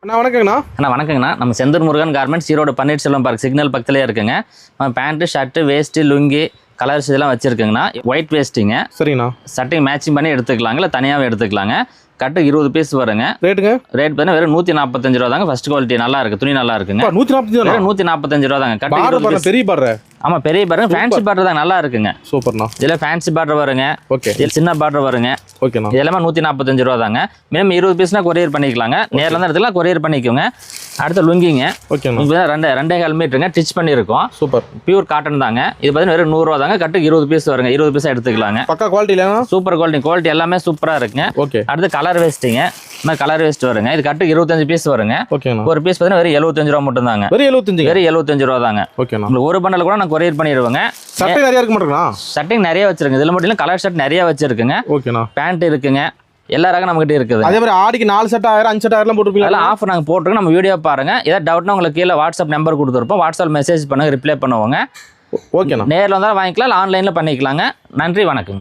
அண்ணா வணக்கங்கண்ணா. அண்ணா வணக்கங்கண்ணா. நம்ம Senthur Murugan garments Erode Panneerselvam park signal பக்கத்துலேயே இருக்குங்க. பேண்ட்டு ஷர்ட்டு வேஸ்ட்டு லுங்கி கலர்ஸ் இதெல்லாம் வச்சுருக்குங்கண்ணா. ஒயிட் வேஸ்ட்டுங்க. சரிங்கண்ணா. சட்டைங்க மேட்சிங் பண்ணி எடுத்துக்கலாங்க, இல்லை தனியாகவே எடுத்துக்கலாங்க. கட்டு 20 பீஸ் வருங்க. ரேட்டுங்க? ரேட் பார்த்தீங்கன்னா வெறும் 145 ரூபா தாங்க. ஃபர்ஸ்ட் குவாலிட்டி நல்லா இருக்குது, துணி நல்லா இருக்குங்க. 145 ரூபா தாங்க. கட்டு பெரிய பார்டர். ஆமாம் பெரிய பார்டர், ஃபேன்சி பார்டர் தான் நல்லா இருக்குங்க. சூப்பர்ண்ணா. இதில் ஃபேன்சி பார்டர் வருங்க. ஓகே. இதில் சின்ன பார்டர் வருங்க. ஓகேண்ணா. இதெல்லாமே 145 ரூபா தாங்க. மினிமம் 20 பீஸ்னா கொரியர் பண்ணிக்கலாங்க. நேரில் தான் எடுத்துக்கலாம், கொரியர் பண்ணிக்கோங்க. அடுத்த லுங்கிங்க. ஓகேண்ணா. 2.5 மீட்டருங்க, ஸ்டிச் பண்ணியிருக்கோம். சூப்பர். பியூர் காட்டன் தாங்க. இது பார்த்தீங்கன்னா வெறும் 100 ரூபா தாங்க. கட்டுக்கு 20 பீஸ் வருங்க. 20 பீஸாக எடுத்துக்கலாங்க. பக்கா குவாலிட்டி இல்லையா? சூப்பர் குவாலிட்டி எல்லாமே சூப்பராக இருக்குங்க. ஓகே. அடுத்து கலர் வேஸ்ட்டுங்க. இந்த கலர் வேஸ்ட் வருங்க. இது கட்டுக்கு 25 பீஸ் வருங்க. ஓகேண்ணா. ஒரு பீஸ் பார்த்தீங்கன்னா வெறும் 75 ரூபா மட்டும் தாங்க. வெறும் 75 ரூபா தாங்க. ஓகேண்ணா. உங்களுக்கு ஒரு பண்டல் கூட நான் கொரியர் பண்ணிடுவேங்க. சட்டை நிறைய இருக்க மாட்டேங்களா? சட்டைங்க நிறைய வச்சிருங்க. இதில் மட்டும் இல்லை, கலர் ஷர்ட் நிறைய வச்சிருக்குங்க. ஓகேண்ணா. பேண்ட் இருக்குங்க. எல்லா ரகம் நம்மகிட்ட இருக்குது. அதே மாதிரி ஆடிக்கு 4 செட் 1000 5 செட் 1000 போட்டுருப்பீங்க. அதெல்லாம் ஆஃபர் நாங்கள் போட்டுருக்கோம். நம்ம வீடியோ பாருங்க. ஏதாவது டவுட்னா உங்களுக்கு கீழே வாட்ஸ்அப் நம்பர் கொடுத்துருப்போம். வாட்ஸ்அப் மெசேஜ் பண்ணுங்க, ரிப்ளை பண்ணுவோங்க. ஓகேண்ணா. நேரில் வந்தாலும் வாங்கிக்கலாம், இல்லை ஆன்லைனில் பண்ணிக்கலாங்க. நன்றி, வணக்கம்.